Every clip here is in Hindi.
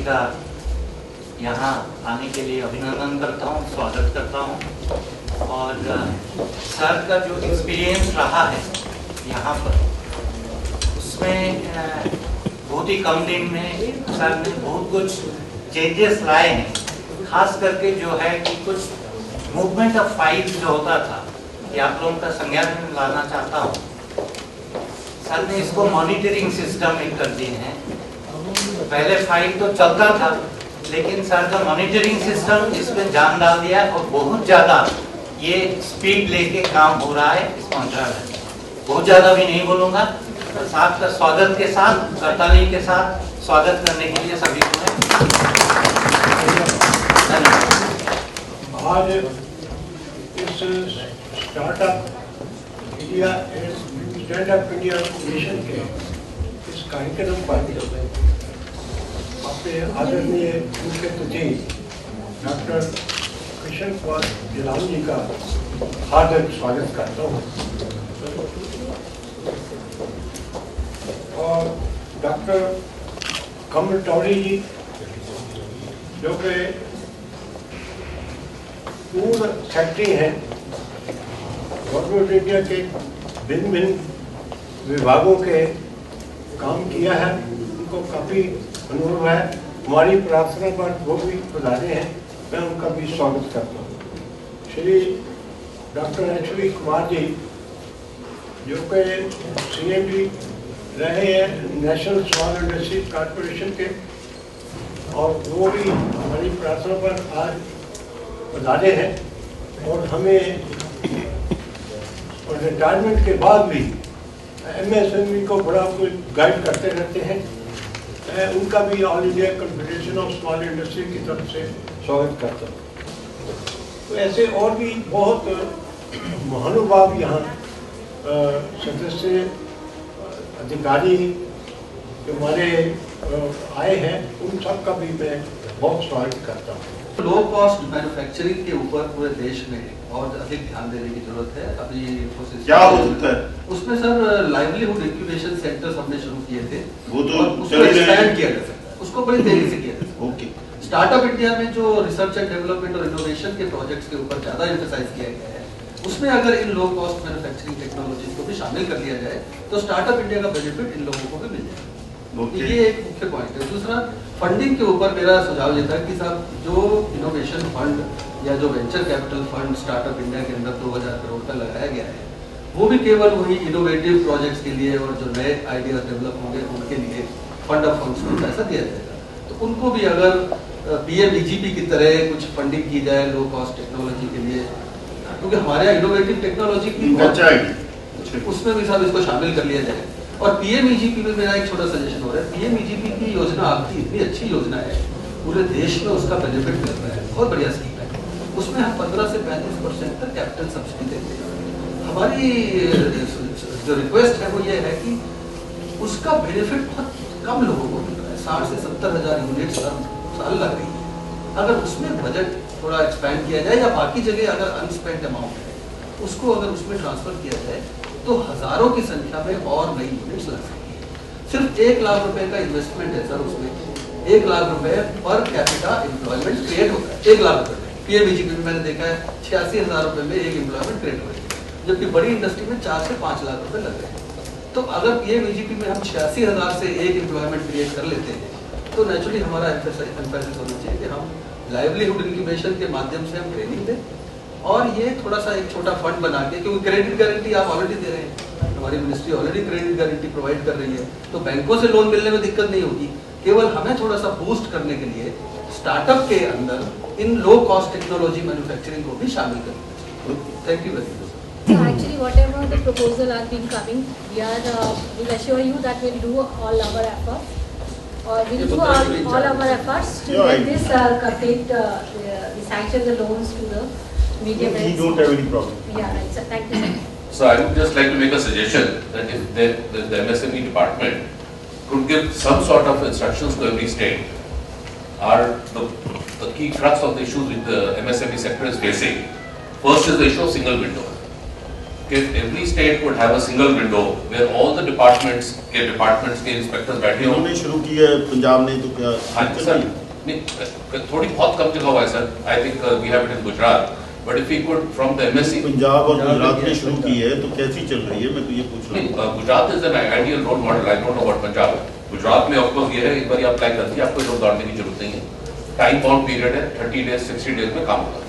का यहाँ आने के लिए अभिनंदन करता हूँ, स्वागत करता हूँ। और सर का जो एक्सपीरियंस रहा है यहाँ पर, उसमें बहुत ही कम दिन में सर ने बहुत कुछ चेंजेस लाए हैं। खास करके जो है कि कुछ मूवमेंट ऑफ फाइल्स जो होता था, ये आप लोगों का संज्ञान में लाना चाहता हूँ। सर ने इसको मॉनिटरिंग सिस्टम में कर दिए हैं। पहले फाइल तो चलता था, लेकिन सर का मॉनिटरिंग सिस्टम इसमें जान डाल दिया और बहुत ज़्यादा ये स्पीड लेके काम हो रहा है इस मंत्रालय में। बहुत ज़्यादा भी नहीं बोलूँगा, तो साथ का स्वागत के साथ, करताली के साथ स्वागत करने के लिए सभी को मैं धन्यवाद। आज इस startup India standup India mission के इस कार्यक्रम पर अपने आदरणीय मुख्य अतिथि डॉक्टर कृष्ण कुमार जिलानी जी का हार्दिक स्वागत करता हूँ और डॉक्टर कमल टौड़ी जी जो कि पूर्व सेक्रेटरी हैं गवर्नमेंट इंडिया के भिन्न भिन्न विभागों के काम किया है, उनको काफ़ी अनुभव है। हमारी प्रार्थना पर वो भी पधारे हैं, मैं उनका भी स्वागत करता हूँ। श्री डॉक्टर एच.वी. कुमार जी जो कि CMD रहे हैं नेशनल स्मॉल इंडस्ट्रीज कॉर्पोरेशन के, और वो भी हमारी प्रार्थना पर आज पधारे हैं और हमें और रिटायरमेंट के बाद भी MSME को बड़ा कुछ गाइड करते रहते हैं। मैं उनका भी all India confederation of small industry की तरफ से स्वागत करता हूँ। तो ऐसे और भी बहुत महानुभाव यहाँ सदस्य अधिकारी जो हमारे आए हैं, उन सब का भी मैं बहुत स्वागत करता हूँ। लो कॉस्ट मैन्युफैक्चरिंग के ऊपर पूरे देश में और अधिक ध्यान देने की जरूरत है। अभी क्या होता है उसमें सर लाइवलीहुड इंक्यूबेशन सेंटर्स हमने शुरू किए थे, वो तो उसको एक्सपैंड किया जा सकता है, उसको बड़ी तेजी से किया जा सकता है। ओके, स्टार्टअप इंडिया में जो रिसर्च एंड डेवलपमेंट और इनोवेशन के प्रोजेक्ट्स के ऊपर ज्यादा एम्फसाइज किया गया है, उसमें अगर इन लो कॉस्ट मैन्युफैक्चरिंग टेक्नोलॉजी को भी शामिल कर लिया जाए तो स्टार्टअप इंडिया का बेनिफिट इन लोगों को भी मिल जाएगा। ये एक मुख्य पॉइंट है। दूसरा, फंडिंग के ऊपर मेरा सुझाव ये था कि साहब जो इनोवेशन फंड या जो venture capital fund startup India के अंदर 2000 करोड़ का लगाया गया है, वो भी केवल वही इनोवेटिव प्रोजेक्ट्स के लिए और जो नए आइडियाज डेवलप होंगे उनके लिए फंड ऑफ फंड्स में पैसा दिया जाएगा। तो उनको भी अगर PMEGP की तरह कुछ फंडिंग की जाए लो कॉस्ट टेक्नोलॉजी के लिए, क्योंकि हमारे यहाँ इनोवेटिव टेक्नोलॉजी की उसमें भी साहब इसको शामिल कर लिया जाए। और PMEGP में मेरा एक छोटा सजेशन हो रहा है। PMEGP की योजना आपकी इतनी अच्छी योजना है, पूरे देश में उसका बेनिफिट मिल रहा है, बहुत बढ़िया स्कीम है। उसमें हम 15 से 35% तक कैपिटल सब्सिडी देते हैं। हमारी जो रिक्वेस्ट है वो ये है कि उसका बेनिफिट बहुत कम लोगों को मिल रहा है, 60 से 70 हज़ार यूनिट्स साल लग रही है। अगर उसमें बजट थोड़ा एक्सपैंड किया जाए या बाकी जगह अगर अनस्पेंड अमाउंट है उसको अगर उसमें ट्रांसफर किया जाए तो हजारों की संख्या में और नई यूनिट्स लग सकती है। सिर्फ 1 लाख रुपए का इन्वेस्टमेंट है सर, उसमें 1 लाख रुपए पर कैपिटा एम्प्लॉयमेंट क्रिएट होता है। 1 लाख रुपए में PMEGP में मैंने देखा है 86,000 रुपए में एक एम्प्लॉयमेंट क्रिएट हो रही है, जबकि बड़ी इंडस्ट्री में 4 से 5 लाख रुपए लग रहे हैं। तो अगर PMEGP में हम 86,000 से एक एम्प्लॉयमेंट क्रिएट कर लेते हैं तो नेचुरली हमारा एम्फेसिस होना चाहिए कि हम लाइवलीहुड इंक्यूबेशन के माध्यम से हम ट्रेनिंग दें और ये थोड़ा सा एक छोटा फंड बना के, क्योंकि क्रेडिट गारंटी आप ऑलरेडी दे रहे हैं, हमारी ministry already credit guarantee provide कर रही है, तो बैंकों से लोन मिलने में दिक्कत नहीं होगी। केवल हमें थोड़ा सा बूस्ट करने के लिए स्टार्टअप के अंदर इन लो कॉस्ट टेक्नोलॉजी मैन्युफैक्चरिंग को भी शामिल करना चाहिए। Thank you very much. So actually, whatever the proposal are being coming, we'll assure you that we'll do all our efforts, or we'll do all our efforts to get this complete the sanction the loans to the medium. We don't have any problem. Yeah, right. So thank you. So I would just like to make a suggestion that if the MSME department could give some sort of instructions to every state, are the key crux of the issues which the MSME sector is facing. First is the issue of single window. if every state would have a single window where all the departments के inspectors बैठे हों। इन्होंने शुरू किया है, पंजाब ने तो क्या? हाँ सर, नहीं थोड़ी बहुत कम जगह हुआ है sir. I think we have it in Gujarat, but if we could from the MSc Punjab और गुजरात ने शुरू की है तो कैसी चल रही है, मैं तो ये पूछ रहा हूँ। Gujarat is an ideal role model. I don't know about Punjab. Gujarat में ऑफ कोर्स ये है, एक बार आप अप्लाई कर दिए, आपको इधर दौड़ने की जरूरत नहीं है। टाइम बाउंड पीरियड है, 30 days 60 days में काम होगा।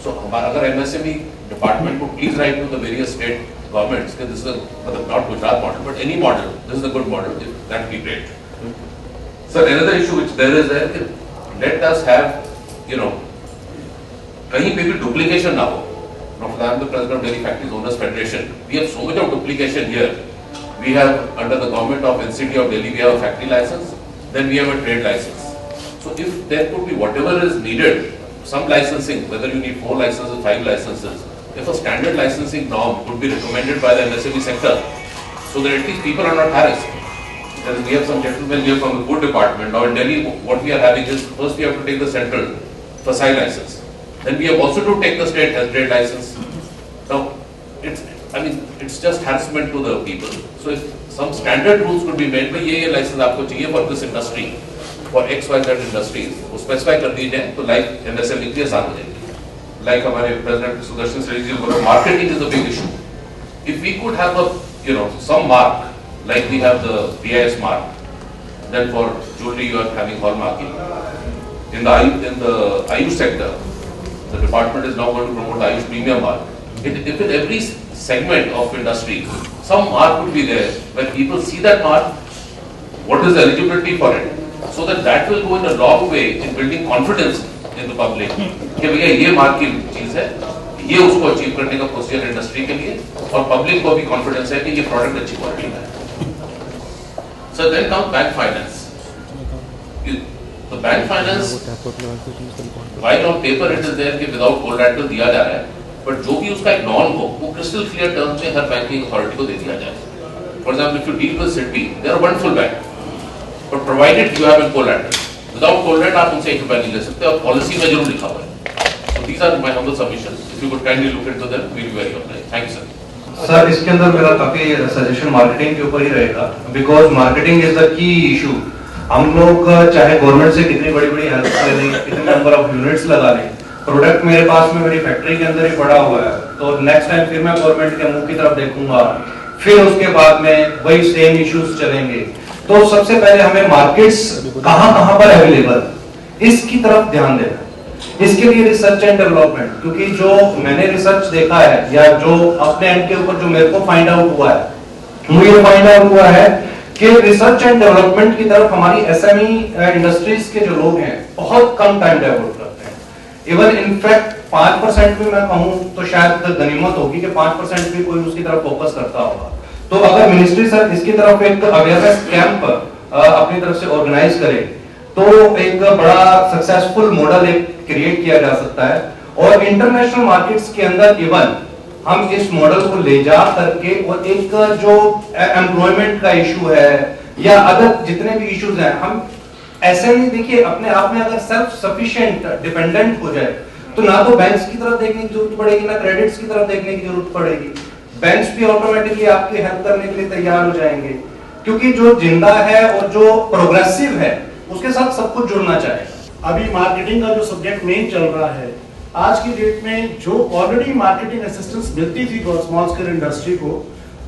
So हमारा अगर MSME डिपार्टमेंट को please write to the various state governments कि दिस इज मतलब not Gujarat model but any model, this is a good model, that be great. Sir another issue which there is there कि let us have कहीं पे भी डुप्लीकेशन ना हो। Now I am the president of Dairy Factories Owners Federation. We have so much of duplication here. We have under the government of NCT of Delhi, we have a factory license, then we have a trade license. So if there could be whatever is needed, some licensing, whether you need 4 licenses, 5 licenses, if a standard licensing norm could be recommended by the MSME sector, so that at least people are not harassed. Because we have some gentlemen here from the food department. Now in Delhi, what we are having is first we have to take the central FSI license. Then we have also to take the state health trade license. Now, it's just harassment to the people. So if some standard rules could be made, by ये license आपको चाहिए for this industry, for XYZ industries, वो specify कर दी जाए, तो like MSME के साथ हो जाएगी. Like हमारे President Sudarshan Reddy जी बोला, marketing is a big issue. If we could have some mark, like we have the BIS mark, then for jewelry you are having hallmarking. In the Ayush sector, the department is now going to promote the Ayush premium mark. If in every segment of industry, some mark would be there, when people see that mark, what is the eligibility for it, so that will go in a long way in building confidence in the public. कि भैया ये मार्क की चीज है, ये उसको अचीव करने का प्रोसीजर इंडस्ट्री के लिए, और पब्लिक को भी कॉन्फिडेंस है कि ये प्रोडक्ट अच्छी क्वालिटी का है। So then comes bank finance. The bank finance, while on paper it is there कि without collateral दिया जा रहा है, but जो भी उसका एक नॉर्म हो, वो crystal clear terms में हर बैंकिंग अथॉरिटी को दे दिया जाए। For example, if you deal with Citi, they are a wonderful bank, but provided you have a collateral, without collateral आप उनसे 1 रुपया नहीं ले सकते, और पॉलिसी में जरूर लिखा हुआ है। So these are my humble submissions. If you could kindly look into them, we'll be very obliged. Thank you, sir. Sir इसके अंदर मेरा काफी सजेशन मार्केटिंग के ऊपर ही रहेगा, because marketing is the key issue. हम लोग चाहे गवर्नमेंट से कितनी बड़ी बड़ी हेल्प ले लें, कितने नंबर ऑफ यूनिट्स लगा लें, प्रोडक्ट मेरे पास में मेरी फैक्ट्री के अंदर ही पड़ा हुआ है, तो नेक्स्ट टाइम फिर मैं गवर्नमेंट के मुंह की तरफ देखूंगा, फिर उसके बाद में वही सेम इश्यूज चलेंगे। तो सबसे पहले हमें मार्केट्स कहां पर अवेलेबल, इसकी तरफ ध्यान देना। इसके लिए रिसर्च एंड डेवलपमेंट, क्योंकि जो मैंने रिसर्च देखा है या जो अपने एंड के ऊपर जो मेरे को फाइंड आउट हुआ है, मुझे फाइंड आउट हुआ है कि रिसर्च एंड डेवलपमेंट की तरफ हमारी एसएमई इंडस्ट्रीज के जो लोग हैं बहुत कम टाइम डेवलप करते हैं। इवन इनफैक्ट 5% भी मैं कहूं तो शायद गनीमत होगी कि 5% भी कोई उसकी तरफ फोकस करता होगा। तो अगर मिनिस्ट्री सर इसकी तरफ एक अवेयरनेस कैंप अपनी तरफ से ऑर्गेनाइज करे तो एक बड़ा सक्सेसफुल मॉडल एक क्रिएट किया जा सकता है, और इंटरनेशनल मार्केट्स के अंदर इवन हम इस मॉडल को ले जा करके, और एक जो एम्प्लॉयमेंट का इशू है या अदर जितने भी इश्यूज हैं, हम ऐसे नहीं, देखिए अपने आप में अगर सेल्फ सफिशिएंट डिपेंडेंट हो जाए तो ना तो बैंक्स की तरफ देखने की जरूरत पड़ेगी, ना क्रेडिट्स की तरफ देखने की जरूरत पड़ेगी। बैंक्स भी ऑटोमेटिकली आपकी हेल्प करने के लिए तैयार हो जाएंगे, क्योंकि जो जिंदा है और जो प्रोग्रेसिव है उसके साथ सब कुछ जुड़ना चाहेगा। अभी मार्केटिंग का जो सब्जेक्ट मेन चल रहा है, आज की डेट में जो ऑलरेडी मार्केटिंग असिस्टेंस मिलती थी स्मॉल स्केल इंडस्ट्री को,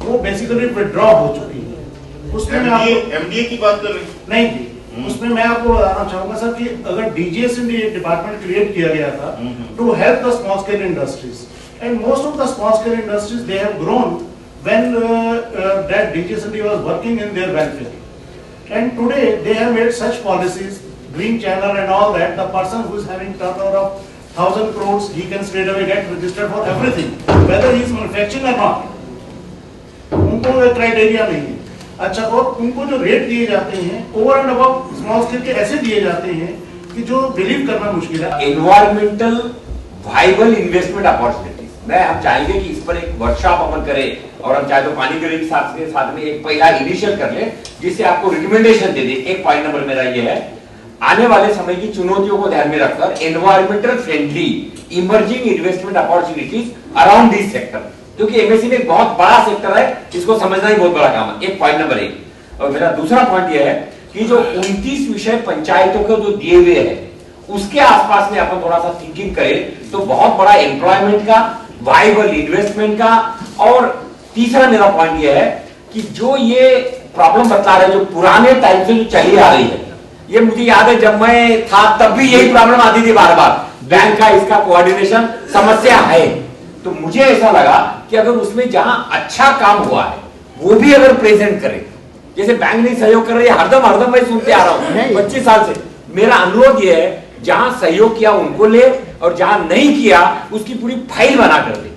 वो बेसिकली विथड्रॉ हो चुकी है। उसमें एमडीए की बात कर रहे हैं? नहीं जी, उसमें मैं आपको बताना चाहूंगा सर कि अगर डीजीएसएनडी एक डिपार्टमेंट क्रिएट किया गया था to help the small scale industries, and most of the small scale industries they have grown when that DGSND was working in their welfare, and today they have made such policies, green channel and all that, the person who is having turnover of 1000 crores, he can straight away get registered for everything, whether he is manufacturing or not. उनको एक क्राइटेरिया नहीं है। अच्छा, और उनको जो रेट दिए जाते हैं over and above small scale के ऐसे दिए जाते हैं कि जो बिलीव करना मुश्किल है। एनवायरमेंटल वाइबल इन्वेस्टमेंट अपॉर्चुनिटीज, मैं हम चाहेंगे कि इस पर एक वर्कशॉप अपन करें, और हम चाहे तो पानी के साथ में एक पहला इनिशियल कर ले, जिससे आपको रिकमेंडेशन दे दे। एक पॉइंट नंबर मेरा ये है, आने वाले समय की चुनौतियों को ध्यान में रखकर environmental friendly emerging investment opportunities around this sector, क्योंकि एमएसएमई में एक बहुत बड़ा सेक्टर है, इसको समझना ही बहुत बड़ा काम है। एक पॉइंट नंबर 1। और मेरा दूसरा पॉइंट यह है कि जो 29 विषय पंचायतों को जो दिए हुए हैं उसके आसपास में अपन थोड़ा सा थिंकिंग करें तो बहुत बड़ा एम्प्लॉयमेंट का, वाइबल इन्वेस्टमेंट का। और तीसरा मेरा पॉइंट यह है कि जो ये प्रॉब्लम बता रहे जो पुराने टाइम से जो चली आ रही है, ये मुझे याद है जब मैं था तब भी यही प्रॉब्लम आती थी बार बार, बैंक का इसका कोऑर्डिनेशन समस्या है। तो मुझे ऐसा लगा कि अगर उसमें जहां अच्छा काम हुआ है वो भी अगर प्रेजेंट करें, जैसे बैंक नहीं सहयोग कर रही है, हरदम मैं सुनते आ रहा हूं 25 साल से। मेरा अनुरोध यह है जहां सहयोग किया उनको ले और जहां नहीं किया उसकी पूरी फाइल बना कर दे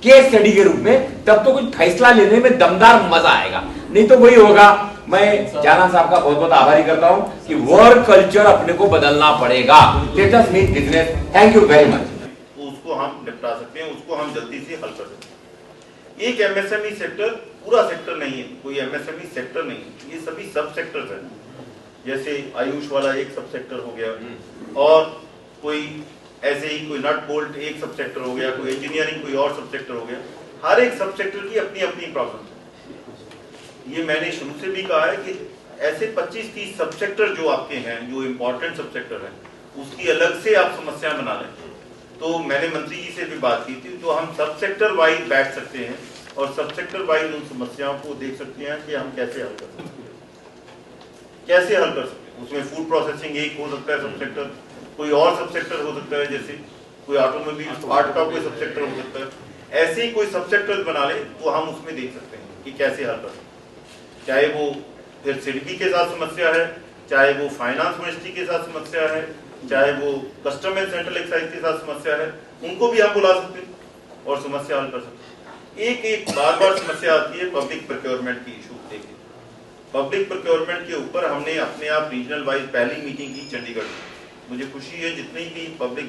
केस स्टडी के रूप में, तब तो कुछ फैसला लेने में दमदार मजा आएगा। नहीं तो वही होगा। मैं जाना साहब का बहुत बहुत आभारी करता हूं कि वर्क कल्चर अपने को बदलना पड़ेगा। Let us make business. Thank you very much. उसको हम निपटा सकते हैं, उसको हम जल्दी से हल कर सकते हैं। एक एमएसएमई सेक्टर पूरा सेक्टर नहीं है, कोई एमएसएमई सेक्टर नहीं है, ये सभी सब सेक्टर्स हैं। जैसे आयुष वाला एक सब सेक्टर हो गया, और कोई ऐसे ही कोई नट बोल्ट एक सब सेक्टर हो गया, कोई इंजीनियरिंग कोई और सब सेक्टर हो गया। हर एक सब सेक्टर की अपनी अपनी प्रॉब्लम है। ये मैंने शुरू से भी कहा है कि ऐसे 25-30 सब सेक्टर जो आपके हैं, जो इंपॉर्टेंट सब सेक्टर हैं, उसकी अलग से आप समस्या बना लें। तो मैंने मंत्री जी से भी बात की थी, तो हम सब सेक्टर वाइज बैठ सकते हैं और सब सेक्टर वाइज उन समस्याओं को देख सकते हैं कि हम कैसे हल कर सकते हैं, कैसे हल कर सकते हैं। उसमें फूड प्रोसेसिंग एक हो सकता है सब सेक्टर, कोई और सब सेक्टर हो सकता है, जैसे कोई ऑटोमोबाइल पार्ट का कोई सब सेक्टर हो सकता है। ऐसे ही कोई सब सेक्टर बना ले तो हम उसमें देख सकते हैं कि कैसे हल कर सकते हैं। चाहे वो फिर सिडबी के साथ समस्या है, चाहे वो फाइनेंस मिनिस्ट्री के साथ समस्या है, चाहे वो कस्टम एंड सेंट्रल एक्साइज के साथ समस्या है, उनको भी हम बुला सकते हैं और समस्या हल कर सकते हैं। एक बार समस्या आती है पब्लिक प्रोक्योरमेंट की इशू देखिए। पब्लिक प्रोक्योरमेंट के ऊपर हमने अपने आप रीजनल वाइज पहली मीटिंग की चंडीगढ़ में। मुझे खुशी है जितनी भी पब्लिक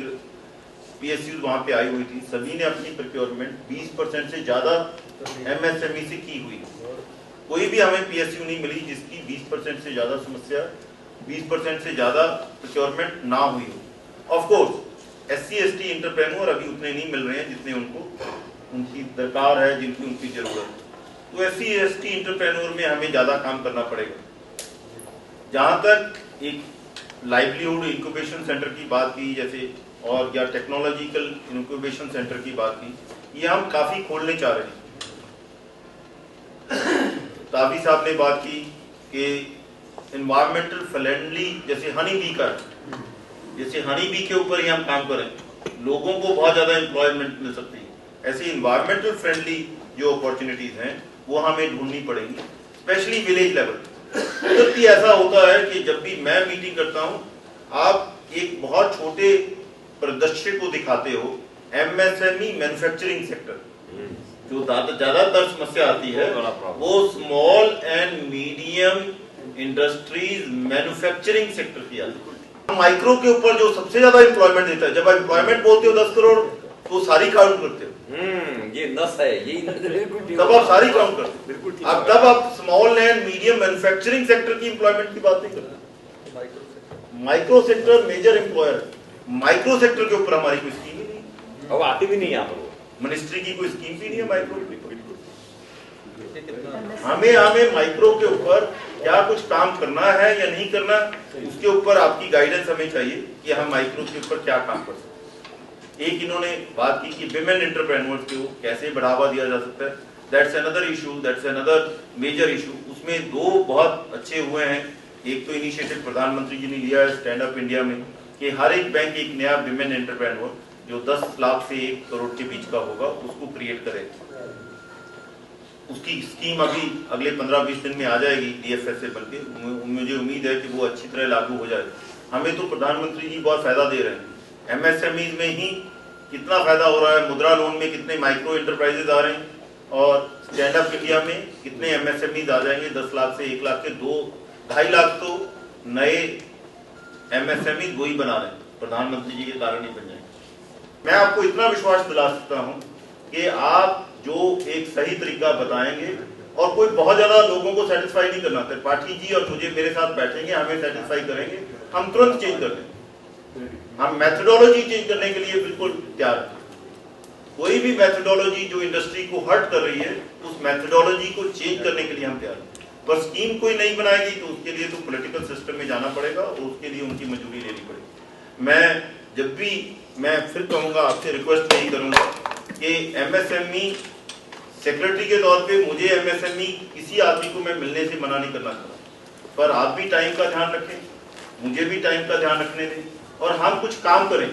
पीएसयू वहां पे आई हुई थी, सभी ने अपनी प्रोक्योरमेंट 20% से ज्यादा एमएसएमई से की हुई। कोई भी हमें पीएसयू नहीं मिली जिसकी 20% से ज्यादा समस्या, 20% से ज्यादा प्रोक्योरमेंट ना हुई हो। ऑफ कोर्स SC/ST एंटरप्रेन्योर अभी उतने नहीं मिल रहे हैं जितने उनकी दरकार है, जिनकी उनकी जरूरत है। तो SC/ST एंटरप्रेन्योर में हमें ज्यादा काम करना पड़ेगा। जहां तक एक लाइवलीहुड इंक्यूबेशन सेंटर की बात की जैसे, और या टेक्नोलॉजिकल इंक्यूबेशन सेंटर की बात की, ये हम काफी खोलने चाह रहे हैं। ताबी साहब ने बात की कि एनवायरमेंटल फ्रेंडली जैसे हनी बी का, जैसे हनी बी के ऊपर ही हम काम करें, लोगों को बहुत ज्यादा एम्प्लॉयमेंट मिल सकती है। ऐसे एनवायरमेंटल फ्रेंडली जो अपॉर्चुनिटीज हैं वो हमें ढूंढनी पड़ेंगी, स्पेशली विलेज लेवल। तो ऐसा होता है कि जब भी मैं मीटिंग करता हूं, आप एक बहुत छोटे परिदृश्य को दिखाते हो। एमएसएमई मैन्युफैक्चरिंग सेक्टर जो ज्यादातर समस्या आती है वो small and medium industries manufacturing sector की आती है। माइक्रो के ऊपर जो सबसे ज्यादा एम्प्लॉयमेंट देता है, जब आप एम्प्लॉयमेंट बोलते हो 10 करोड़ तो सारी काउंट करते हो। ये नस है, यही तब आप सारी काउंट करते हो। अब तब आप small and medium manufacturing sector की एम्प्लॉयमेंट की बात नहीं करते। माइक्रो सेक्टर मेजर एम्प्लॉयर है। माइक्रो सेक्टर के ऊपर हमारी कोई स्कीम ही नहीं, अब आती भी नहीं यहाँ पर। मिनिस्ट्री की कोई स्कीम भी नहीं है माइक्रो के ऊपर। हमें माइक्रो के ऊपर क्या कुछ काम करना है या नहीं करना, उसके ऊपर आपकी गाइडेंस हमें चाहिए कि हम माइक्रो के ऊपर क्या काम कर सकते हैं। एक इन्होंने बात की कि विमेन एंटरप्रेन्योर्स को कैसे बढ़ावा दिया जा सकता है। That's another issue, that's another major issue. उसमें दो बहुत अच्छे हुए हैं। एक तो इनिशिएटिव प्रधानमंत्री जी ने लिया है स्टैंड अप इंडिया में कि हर एक बैंक एक नया विमेन एंटरप्रेन्योर जो 10 लाख से 1 करोड़ के बीच का होगा उसको क्रिएट करे। उसकी स्कीम अभी अगले 15-20 दिन में आ जाएगी DFS से बनके। मुझे उम्मीद है कि वो अच्छी तरह लागू हो जाए। हमें तो प्रधानमंत्री जी बहुत फायदा दे रहे हैं। MSME में ही कितना फायदा हो रहा है, मुद्रा लोन में कितने माइक्रो एंटरप्राइजेज आ रहे हैं, और स्टैंड अप इंडिया में कितने MSMEs आ जाएंगे। 10 लाख से 1 लाख के 2-2.5 लाख तो नए MSMEs वही बना रहे हैं, प्रधानमंत्री जी के कारण ही बन जाएंगे। मैं आपको इतना विश्वास दिला सकता हूं कि आप जो एक सही तरीका बताएंगे, और कोई बहुत ज्यादा लोगों को सेटिस्फाई नहीं करना। त्रिपाठी जी और मुझे मेरे साथ बैठेंगे, हमें सेटिस्फाई करेंगे, हम तुरंत चेंज कर देंगे। हम मेथोडोलॉजी चेंज करने के लिए बिल्कुल तैयार हैं। कोई भी मेथोडोलॉजी जो इंडस्ट्री को हर्ट कर रही है, उस मेथोडोलॉजी को चेंज करने के लिए हम तैयार हैं। पर स्कीम कोई नहीं बनाएगी तो उसके लिए तो पॉलिटिकल सिस्टम में जाना पड़ेगा और उसके लिए उनकी मंजूरी लेनी पड़ेगी। मैं फिर कहूँगा, आपसे रिक्वेस्ट यही करूँगा कि एमएसएमई सेक्रेटरी के तौर पे मुझे एमएसएमई किसी आदमी को मैं मिलने से मना नहीं करना चाहता, पर आप भी टाइम का ध्यान रखें, मुझे भी टाइम का ध्यान रखने दें और हम कुछ काम करें।